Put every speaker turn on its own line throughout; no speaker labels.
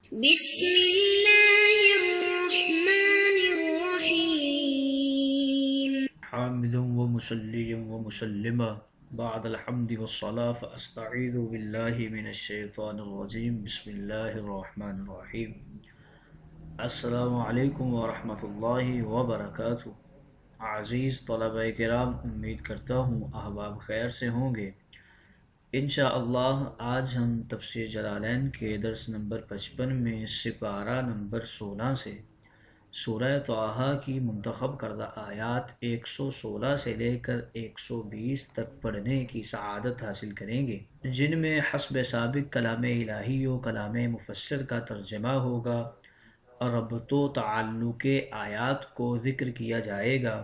بسم الله الرحمن الرحيم.
حامدا ومصليا ومسلما بعد الحمد والصلاة فأستعيذ بالله من الشيطان الرجيم بسم الله الرحمن الرحيم. السلام علیکم ورحمۃ اللہ وبرکاتہ. عزیز طلبہ کرام، امید کرتا ہوں احباب خیر سے ہوں گے. انشاءاللہ آج ہم تفسیر جلالین کے درس نمبر 55 میں سپارہ نمبر 16 سے سورہ طٰہٰ کی منتخب کردہ آیات 116 سے لے کر 120 تک پڑھنے کی سعادت حاصل کریں گے، جن میں حسب سابق کلام الہی و کلام مفسر کا ترجمہ ہوگا، ربط و تعلق آیات کو ذکر کیا جائے گا،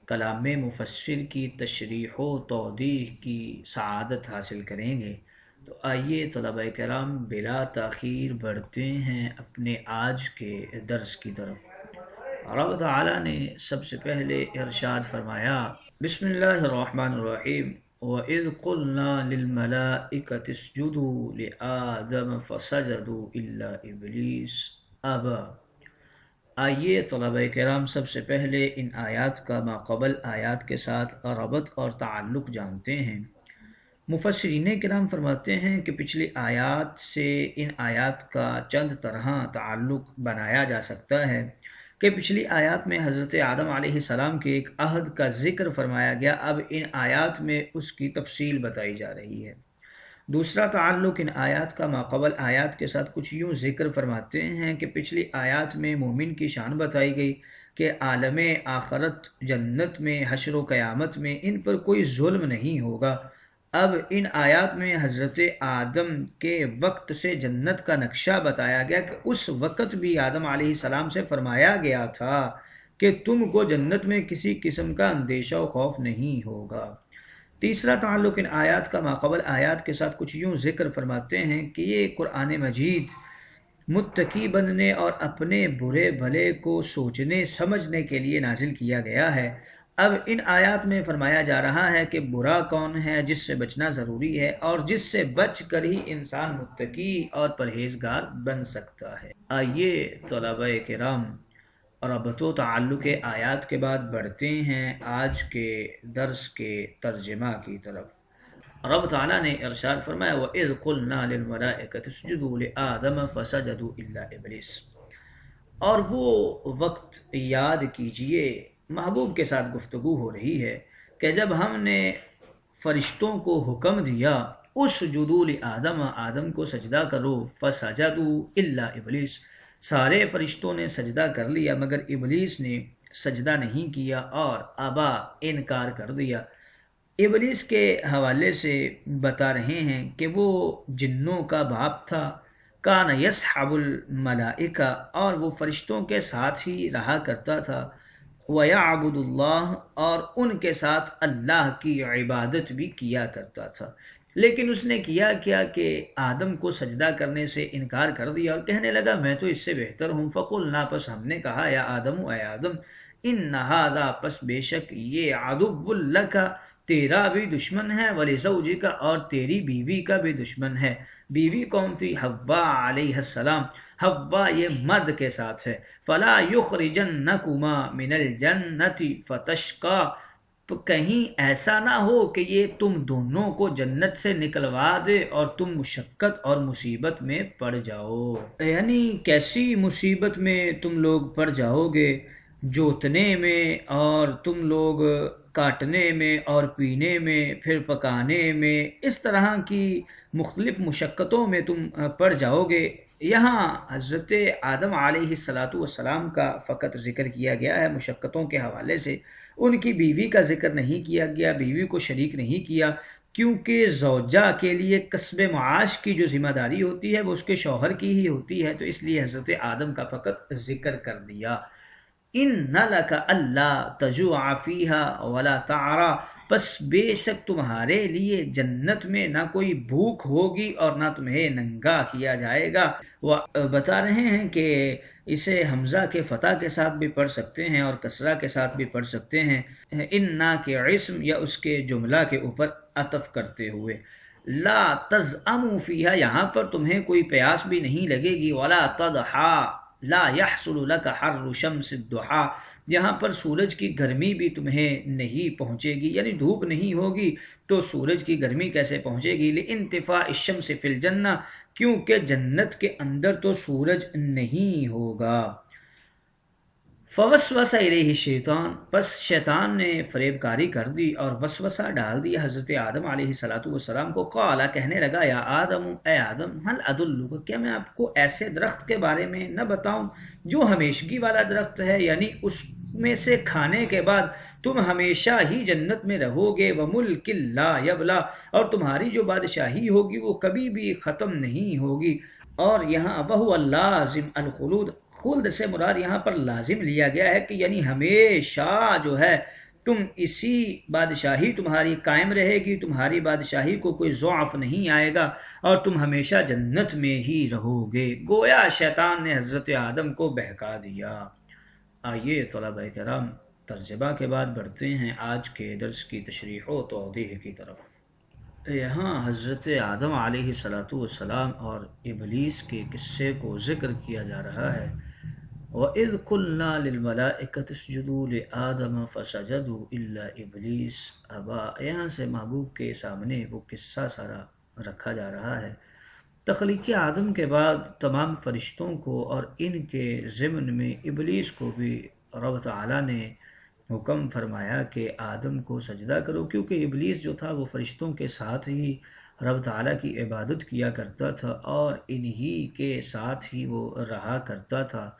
کلام مفسر کی تشریح و توضیح کی سعادت حاصل کریں گے. تو آئیے طلبہ کرام بلا تاخیر بڑھتے ہیں اپنے آج کے درس کی طرف. رب تعالی نے سب سے پہلے ارشاد فرمایا، بسم اللہ الرحمن الرحیم، وَإِذْ قُلْنَا لِلْمَلَائِكَةِ اسْجُدُوا لِآدَمَ فَسَجَدُوا إِلَّا إِبْلِيسَ أَبَى. آئیے طلبہ کرام سب سے پہلے ان آیات کا ماقبل آیات کے ساتھ ربط اور تعلق جانتے ہیں. مفسرین کرام فرماتے ہیں کہ پچھلی آیات سے ان آیات کا چند طرح تعلق بنایا جا سکتا ہے کہ پچھلی آیات میں حضرت آدم علیہ السلام کے ایک عہد کا ذکر فرمایا گیا، اب ان آیات میں اس کی تفصیل بتائی جا رہی ہے. دوسرا تعلق ان آیات کا ماقبل آیات کے ساتھ کچھ یوں ذکر فرماتے ہیں کہ پچھلی آیات میں مومن کی شان بتائی گئی کہ عالم آخرت، جنت میں، حشر و قیامت میں ان پر کوئی ظلم نہیں ہوگا. اب ان آیات میں حضرت آدم کے وقت سے جنت کا نقشہ بتایا گیا کہ اس وقت بھی آدم علیہ السلام سے فرمایا گیا تھا کہ تم کو جنت میں کسی قسم کا اندیشہ و خوف نہیں ہوگا. تیسرا تعلق ان آیات کا ماقبل آیات کے ساتھ کچھ یوں ذکر فرماتے ہیں کہ یہ قرآن مجید متقی بننے اور اپنے برے بھلے کو سوچنے سمجھنے کے لیے نازل کیا گیا ہے. اب ان آیات میں فرمایا جا رہا ہے کہ برا کون ہے جس سے بچنا ضروری ہے اور جس سے بچ کر ہی انسان متقی اور پرہیزگار بن سکتا ہے. آئیے طلبہ کرام ربط و تعلق آیات کے بعد بڑھتے ہیں آج کے درس کے ترجمہ کی طرف. رب تعالیٰ نے ارشاد فرمایا، وَإِذْ قُلْنَا لِلْمَلَائِكَةِ اسْجُدُوا لِآدَمَ فَسَجَدُوا إِلَّا إِبْلِيسَ. اور وہ وقت یاد کیجئے، محبوب کے ساتھ گفتگو ہو رہی ہے کہ جب ہم نے فرشتوں کو حکم دیا اسجدوا لآدم، آدم کو سجدہ کرو، فسجدوا إِلَّا إِبْلِيسَ، سارے فرشتوں نے سجدہ کر لیا مگر ابلیس نے سجدہ نہیں کیا اور ابا انکار کر دیا. ابلیس کے حوالے سے بتا رہے ہیں کہ وہ جنوں کا باپ تھا، کان یصحب الملائکہ، اور وہ فرشتوں کے ساتھ ہی رہا کرتا تھا، وَيَعْبُدُ اللَّهَ، اور ان کے ساتھ اللہ کی عبادت بھی کیا کرتا تھا. لیکن اس نے کیا کہ آدم کو سجدہ کرنے سے انکار کر دیا اور کہنے لگا میں تو اس سے بہتر ہوں. فَقُلْنَا، پس ہم نے کہا، یا آدم، اے آدم، اِنَّ هَذَا، پس بے شک یہ عَدُوٌّ لَكَ، تیرا بھی دشمن ہے، وَلِزَوْجِكَ، اور تیری بیوی کا بھی دشمن ہے. بیوی کون تھی؟ حوا علیہ السلام. حوا یہ مرد کے ساتھ ہے. فَلَا يُخْرِجَنَّكُمَا مِنَ الْجَنَّةِ فَتَشْقَىٰ، تو کہیں ایسا نہ ہو کہ یہ تم دونوں کو جنت سے نکلوا دے اور تم مشقت اور مصیبت میں پڑ جاؤ. یعنی کیسی مصیبت میں تم لوگ پڑ جاؤ گے؟ جوتنے میں، اور تم لوگ کاٹنے میں، اور پینے میں، پھر پکانے میں، اس طرح کی مختلف مشقتوں میں تم پڑ جاؤ گے. یہاں حضرت آدم علیہ السلام کا فقط ذکر کیا گیا ہے مشقتوں کے حوالے سے، ان کی بیوی کا ذکر نہیں کیا گیا، بیوی کو شریک نہیں کیا، کیونکہ زوجہ کے لیے کسب معاش کی جو ذمہ داری ہوتی ہے وہ اس کے شوہر کی ہی ہوتی ہے، تو اس لیے حضرت آدم کا فقط ذکر کر دیا. اِنَّ لَكَ أَلَّا تَجُوعَ فِيهَا وَلَا تَعْرَىٰ، پس بے شک تمہارے لیے جنت میں نہ کوئی بھوک ہوگی اور نہ تمہیں ننگا کیا جائے گا. وہ بتا رہے ہیں کہ اسے حمزہ کے فتح کے ساتھ بھی پڑھ سکتے ہیں اور کسرہ کے ساتھ بھی پڑھ سکتے ہیں، اِنَّا کے اسم یا اس کے جملہ کے اوپر عطف کرتے ہوئے. لا تزعموا فیہا، یہاں پر تمہیں کوئی پیاس بھی نہیں لگے گی، ولا تضحا لا يحصل لك حر شمس الضحى، یہاں پر سورج کی گرمی بھی تمہیں نہیں پہنچے گی، یعنی دھوپ نہیں ہوگی تو سورج کی گرمی کیسے پہنچے گی؟ لانتفاء الشمس فی الجنہ، کیونکہ جنت کے اندر تو سورج نہیں ہوگا۔ فوسوس الیہ الشیطان، پس شیطان نے فریب کاری کر دی اور وسوسہ ڈال دیا حضرت آدم علیہ السلام کو۔ قال، کہنے لگا، یا آدم، اے آدم، هل ادلک، کیا میں آپ کو ایسے درخت کے بارے میں نہ بتاؤں جو ہمیشگی والا درخت ہے، یعنی اس میں سے کھانے کے بعد تم ہمیشہ ہی جنت میں رہو گے، وملک لا یبلا، اور تمہاری جو بادشاہی ہوگی وہ کبھی بھی ختم نہیں ہوگی۔ اور یہاں وہو اللازم الخلود، خلد سے مراد یہاں پر لازم لیا گیا ہے کہ یعنی ہمیشہ جو ہے تم اسی بادشاہی تمہاری قائم رہے گی، تمہاری بادشاہی کو کوئی ضعف نہیں آئے گا اور تم ہمیشہ جنت میں ہی رہو گے۔ گویا شیطان نے حضرت آدم کو بہکا دیا۔ آئیے طلبہ کرام، ترجمہ کے بعد بڑھتے ہیں آج کے درس کی تشریح و توضیح کی طرف۔ یہاں حضرت آدم علیہ السلام اور ابلیس کے قصے کو ذکر کیا جا رہا ہے۔ وَإِذْ قُلْنَا لِلْمَلَائِكَةِ اسْجُدُوا لِآدَمَ فَسَجَدُوا إِلَّا إِبْلِيسَ أَبَىٰ، یہاں سے محبوب کے سامنے وہ قصہ سارا رکھا جا رہا ہے۔ تخلیق آدم کے بعد تمام فرشتوں کو اور ان کے ضمن میں ابلیس کو بھی رب تعالیٰ نے حکم فرمایا کہ آدم کو سجدہ کرو، کیونکہ ابلیس جو تھا وہ فرشتوں کے ساتھ ہی رب تعالیٰ کی عبادت کیا کرتا تھا اور انہی کے ساتھ ہی وہ رہا کرتا تھا۔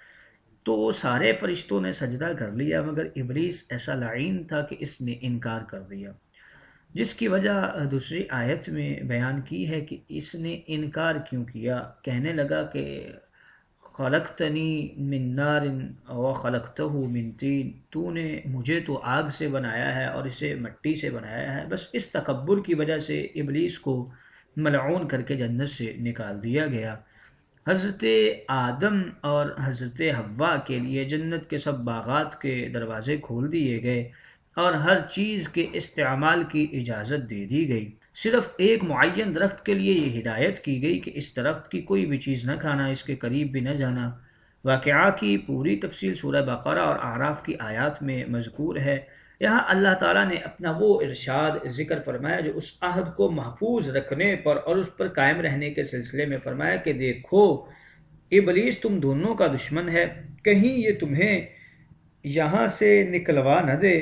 تو سارے فرشتوں نے سجدہ کر لیا، مگر ابلیس ایسا لعین تھا کہ اس نے انکار کر دیا، جس کی وجہ دوسری آیت میں بیان کی ہے کہ اس نے انکار کیوں کیا۔ کہنے لگا کہ خلقتنی من نار وخلقتہ من طین، تو نے مجھے تو آگ سے بنایا ہے اور اسے مٹی سے بنایا ہے۔ بس اس تکبر کی وجہ سے ابلیس کو ملعون کر کے جنت سے نکال دیا گیا۔ حضرت آدم اور حضرت حوا کے لیے جنت کے سب باغات کے دروازے کھول دیے گئے اور ہر چیز کے استعمال کی اجازت دے دی گئی۔ صرف ایک معین درخت کے لیے یہ ہدایت کی گئی کہ اس درخت کی کوئی بھی چیز نہ کھانا، اس کے قریب بھی نہ جانا۔ واقعہ کی پوری تفصیل سورہ بقرہ اور اعراف کی آیات میں مذکور ہے۔ یہاں اللہ تعالیٰ نے اپنا وہ ارشاد ذکر فرمایا جو اس عہد کو محفوظ رکھنے پر اور اس پر قائم رہنے کے سلسلے میں فرمایا کہ دیکھو ابلیس تم دونوں کا دشمن ہے، کہیں یہ تمہیں یہاں سے نکلوا نہ دے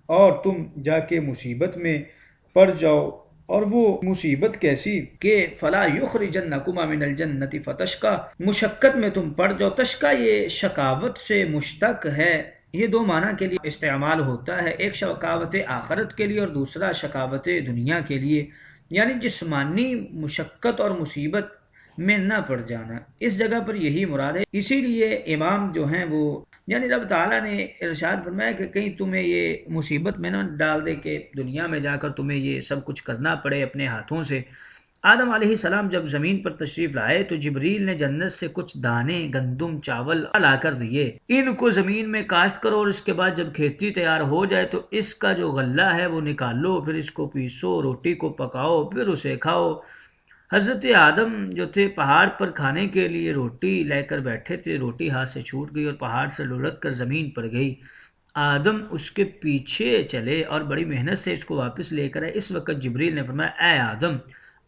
اور تم جا کے مصیبت میں پڑ جاؤ۔ اور وہ مصیبت کیسی کہ فلا یخرجنکما من الجنۃ فتشقی، مشقت میں تم پڑ جاؤ۔ تشقی یہ شقاوت سے مشتق ہے، یہ دو معنی کے لیے استعمال ہوتا ہے، ایک شقاوت آخرت کے لیے اور دوسرا شقاوت دنیا کے لیے، یعنی جسمانی مشقت اور مصیبت میں نہ پڑ جانا، اس جگہ پر یہی مراد ہے۔ اسی لیے امام جو ہیں وہ یعنی رب تعالیٰ نے ارشاد فرمایا کہ کہیں تمہیں یہ مصیبت میں نہ ڈال دے کہ دنیا میں جا کر تمہیں یہ سب کچھ کرنا پڑے اپنے ہاتھوں سے۔ آدم علیہ السلام جب زمین پر تشریف لائے تو جبریل نے جنت سے کچھ دانے گندم چاول لا کر دیے، ان کو زمین میں کاشت کرو اور اس کے بعد جب کھیتی تیار ہو جائے تو اس کا جو غلہ ہے وہ نکال لو، پھر اس کو پیسو، روٹی کو پکاؤ، پھر اسے کھاؤ۔ حضرت آدم جو تھے پہاڑ پر کھانے کے لیے روٹی لے کر بیٹھے تھے، روٹی ہاتھ سے چھوٹ گئی اور پہاڑ سے لڑک کر زمین پر گئی۔ آدم اس کے پیچھے چلے اور بڑی محنت سے اس کو واپس لے کر آئے۔ اس وقت جبریل نے فرمایا، اے آدم،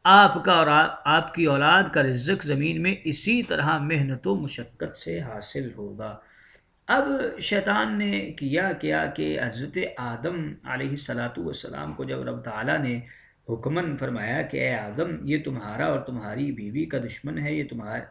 آپ کا اور آپ کی اولاد کا رزق زمین میں اسی طرح محنت و مشقت سے حاصل ہوگا۔ اب شیطان نے کیا کہ حضرت آدم علیہ السلام کو جب رب تعالیٰ نے حکمن فرمایا کہ اے آدم، یہ تمہارا اور تمہاری بیوی کا دشمن ہے، یہ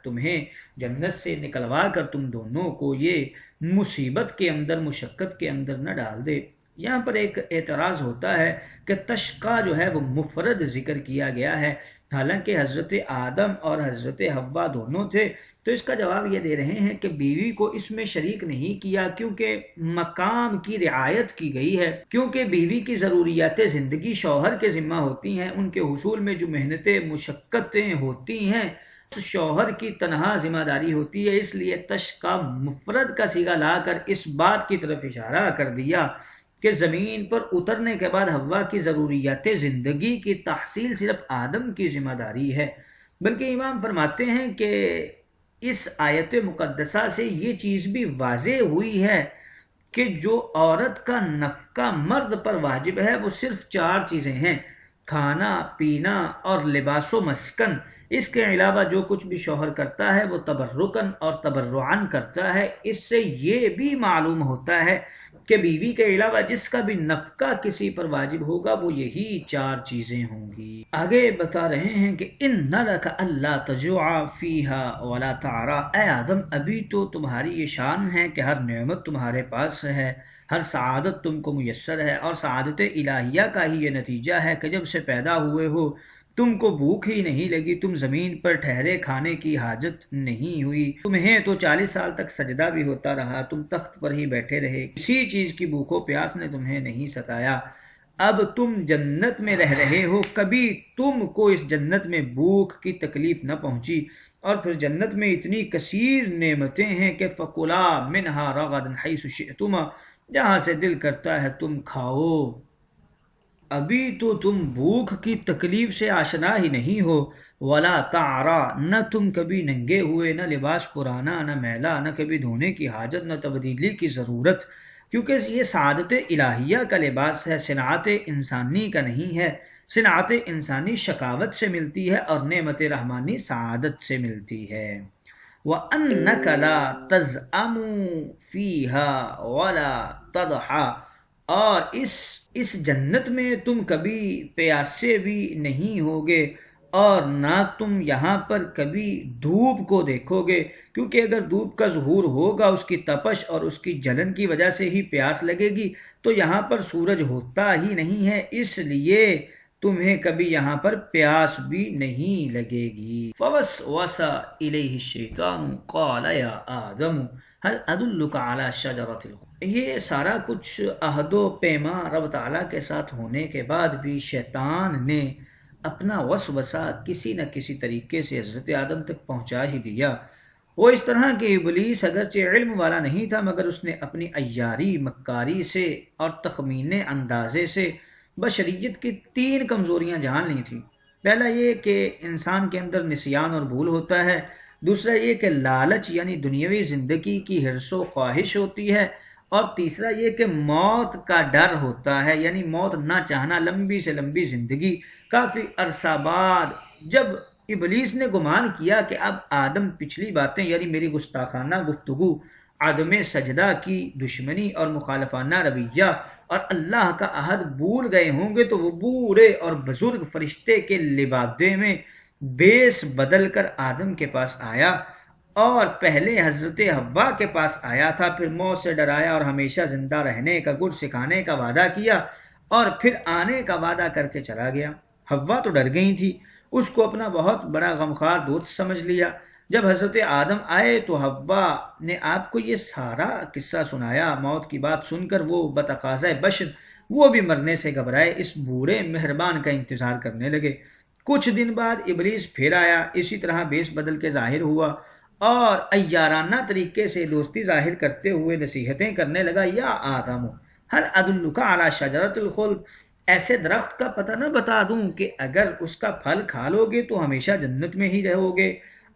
تمہیں جنت سے نکلوا کر تم دونوں کو یہ مصیبت کے اندر، مشقت کے اندر نہ ڈال دے۔ یہاں پر ایک اعتراض ہوتا ہے کہ تشقی جو ہے وہ مفرد ذکر کیا گیا ہے، حالانکہ حضرت آدم اور حضرت حوا دونوں تھے۔ تو اس کا جواب یہ دے رہے ہیں کہ بیوی کو اس میں شریک نہیں کیا کیونکہ مقام کی رعایت کی گئی ہے، کیونکہ بیوی کی ضروریات زندگی شوہر کے ذمہ ہوتی ہیں، ان کے حصول میں جو محنتیں مشقتیں ہوتی ہیں شوہر کی تنہا ذمہ داری ہوتی ہے۔ اس لیے تشقی مفرد کا صیغہ لا کر اس بات کی طرف اشارہ کر دیا کہ زمین پر اترنے کے بعد حوا کی ضروریات زندگی کی تحصیل صرف آدم کی ذمہ داری ہے، بلکہ امام فرماتے ہیں کہ اس آیت مقدسہ سے یہ چیز بھی واضح ہوئی ہے کہ جو عورت کا نفقہ مرد پر واجب ہے وہ صرف 4 چیزیں ہیں: کھانا، پینا اور لباس و مسکن۔ اس کے علاوہ جو کچھ بھی شوہر کرتا ہے وہ تبرکن اور تبرعن کرتا ہے۔ اس سے یہ بھی معلوم ہوتا ہے کہ بیوی کے علاوہ جس کا بھی نفقہ کسی پر واجب ہوگا وہ یہی 4 چیزیں ہوں گی۔ آگے بتا رہے ہیں کہ اِنَّ لَكَ أَلَّا تَجُوعَ فِيهَا وَلَا تَعْرَىٰ، اے آدم ابھی تو تمہاری یہ شان ہے کہ ہر نعمت تمہارے پاس ہے، ہر سعادت تم کو میسر ہے، اور سعادت الہیہ کا ہی یہ نتیجہ ہے کہ جب سے پیدا ہوئے ہو تم کو بھوک ہی نہیں لگی، تم زمین پر ٹھہرے، کھانے کی حاجت نہیں ہوئی، تمہیں تو 40 سال تک سجدہ بھی ہوتا رہا، تم تخت پر ہی بیٹھے رہے، کسی چیز کی بھوک و پیاس نے تمہیں نہیں ستایا۔ اب تم جنت میں رہ رہے ہو، کبھی تم کو اس جنت میں بھوک کی تکلیف نہ پہنچی، اور پھر جنت میں اتنی کثیر نعمتیں ہیں کہ فَكُلَا مِنْهَا رَغَدًا حَيْثُ شِئْتُمَا، جہاں سے دل کرتا ہے تم کھاؤ۔ ابھی تو تم بھوک کی تکلیف سے آشنا ہی نہیں ہو۔ ولا تعرا، نہ تم کبھی ننگے ہوئے، نہ لباس پرانا، نہ میلا، نہ کبھی دھونے کی حاجت، نہ تبدیلی کی ضرورت، کیونکہ یہ سعادت الہیہ کا لباس ہے، صنعت انسانی کا نہیں ہے۔ صنعت انسانی شقاوت سے ملتی ہے اور نعمت رحمانی سعادت سے ملتی ہے۔ وَأَنَّكَ لَا تَزْأَمُ فِيهَا وَلَا تَضْحَىٰ، اور اس جنت میں تم کبھی پیاسے بھی نہیں ہوگے اور نہ تم یہاں پر کبھی دھوپ کو دیکھو گے، کیونکہ اگر دھوپ کا ظہور ہوگا اس کی تپش اور اس کی جلن کی وجہ سے ہی پیاس لگے گی، تو یہاں پر سورج ہوتا ہی نہیں ہے، اس لیے تمہیں کبھی یہاں پر پیاس بھی نہیں لگے گی۔ فَوَسْوَسَ إِلَيْهِ الشَّيْطَانُ قَالَ يَا آدَمُ هَلْ أَدُلُّكَ عَلَىٰ شَجَرَةِ الْخُلْدِ۔ یہ سارا کچھ عہد و پیما رب تعالیٰ کے ساتھ ہونے کے بعد بھی شیطان نے اپنا وسوسہ کسی نہ کسی طریقے سے حضرت آدم تک پہنچا ہی دیا۔ وہ اس طرح کہ ابلیس اگرچہ علم والا نہیں تھا، مگر اس نے اپنی عیاری، مکاری سے اور تخمین اندازے سے بشریت کی 3 کمزوریاں جان لی تھیں۔ پہلا یہ کہ انسان کے اندر نسیان اور بھول ہوتا ہے، دوسرا یہ کہ لالچ یعنی دنیاوی زندگی کی حرص و خواہش ہوتی ہے، اور تیسرا یہ کہ موت کا ڈر ہوتا ہے، یعنی موت نہ چاہنا، لمبی سے لمبی زندگی۔ کافی عرصہ بعد جب ابلیس نے گمان کیا کہ اب آدم پچھلی باتیں یعنی میری گستاخانہ گفتگو، عدم سجدہ کی دشمنی اور مخالفانہ رویہ اور اللہ کا عہد بھول گئے ہوں گے، تو وہ بوڑھے اور بزرگ فرشتے کے لبادے میں بیس بدل کر آدم کے پاس آیا، اور پہلے حضرت حوا کے پاس آیا تھا، پھر موت سے ڈرایا اور ہمیشہ زندہ رہنے کا گڑ سکھانے کا وعدہ کیا، اور پھر آنے کا وعدہ کر کے چلا گیا۔ حوا تو ڈر گئی تھی، اس کو اپنا بہت بڑا غمخوار دوست سمجھ لیا۔ جب حضرت آدم آئے تو حوا نے آپ کو یہ سارا قصہ سنایا۔ موت کی بات سن کر وہ بتقاضۂ بشر، وہ بھی مرنے سے گھبرائے اس بوڑھے مہربان کا انتظار کرنے لگے۔ کچھ دن بعد ابلیس پھر آیا، اسی طرح بیس بدل کے ظاہر ہوا اور عیارانہ طریقے سے دوستی ظاہر کرتے ہوئے نصیحتیں کرنے لگا۔ یا آدم هل أدلك على شجرة الخلد، ایسے درخت کا پتہ نہ بتا دوں کہ اگر اس کا پھل کھا لو گے تو ہمیشہ جنت میں ہی رہو گے،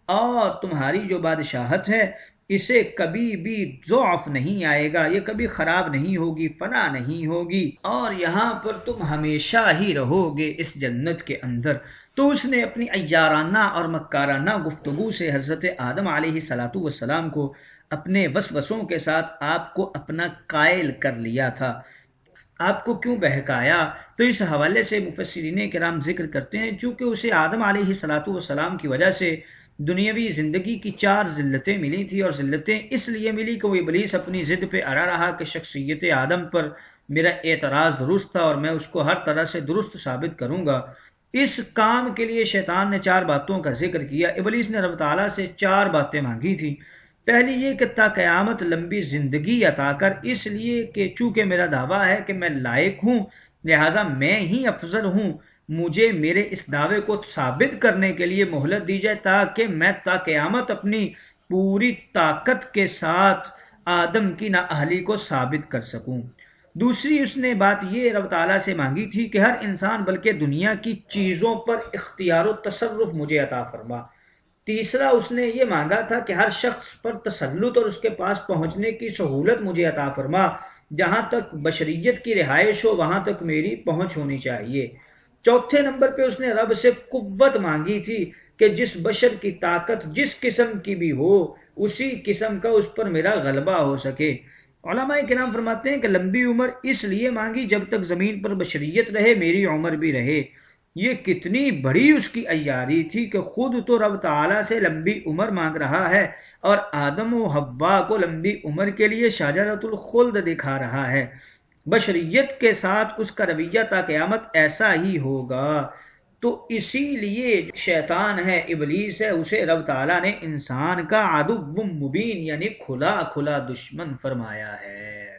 اور تمہاری جو بادشاہت ہے اسے کبھی بھی ضعف نہیں آئے گا، یہ کبھی خراب نہیں ہوگی، فنا نہیں ہوگی، اور یہاں پر تم ہمیشہ ہی رہو گے اس جنت کے اندر۔ تو اس نے اپنی عیارانہ اور مکارانہ گفتگو سے حضرت آدم علیہ السلام کو اپنے وسوسوں کے ساتھ آپ کو اپنا قائل کر لیا تھا۔ آپ کو کیوں بہکایا؟ تو اس حوالے سے مفسرین کرام ذکر کرتے ہیں، چونکہ اسے آدم علیہ السلام کی وجہ سے دنیاوی زندگی کی 4 ذلتیں ملی تھی، اور ذلتیں اس لیے ملی کہ وہ ابلیس اپنی ضد پہ اڑا رہا کہ شخصیت آدم پر میرا اعتراض درست تھا اور میں اس کو ہر طرح سے درست ثابت کروں گا۔ اس کام کے لیے شیطان نے 4 باتوں کا ذکر کیا۔ ابلیس نے رب تعالیٰ سے 4 باتیں مانگی تھی۔ پہلی یہ کہ تا قیامت لمبی زندگی عطا کر، اس لیے کہ چونکہ میرا دعویٰ ہے کہ میں لائق ہوں، لہٰذا میں ہی افضل ہوں، مجھے میرے اس دعوے کو ثابت کرنے کے لیے مہلت دی جائے تاکہ میں تا قیامت اپنی پوری طاقت کے ساتھ آدم کی نااہلی کو ثابت کر سکوں۔ دوسری اس نے بات یہ رب تعالیٰ سے مانگی تھی کہ ہر انسان بلکہ دنیا کی چیزوں پر اختیار و تصرف مجھے عطا فرما۔ تیسرا اس نے یہ مانگا تھا کہ ہر شخص پر تسلط اور اس کے پاس پہنچنے کی سہولت مجھے عطا فرما، جہاں تک بشریت کی رہائش ہو وہاں تک میری پہنچ ہونی چاہیے۔ چوتھے نمبر پہ اس نے رب سے قوت مانگی تھی کہ جس بشر کی طاقت جس قسم کی بھی ہو اسی قسم کا اس پر میرا غلبہ ہو سکے۔ علماء کرام فرماتے ہیں کہ لمبی عمر اس لیے مانگی جب تک زمین پر بشریت رہے میری عمر بھی رہے۔ یہ کتنی بڑی اس کی عیاری تھی کہ خود تو رب تعالیٰ سے لمبی عمر مانگ رہا ہے اور آدم و حوا کو لمبی عمر کے لیے شجرۃ الخلد دکھا رہا ہے۔ بشریت کے ساتھ اس کا رویہ تا قیامت ایسا ہی ہوگا۔ تو اسی لیے شیطان ہے، ابلیس ہے، اسے رب تعالیٰ نے انسان کا عدو مبین یعنی کھلا کھلا دشمن فرمایا ہے۔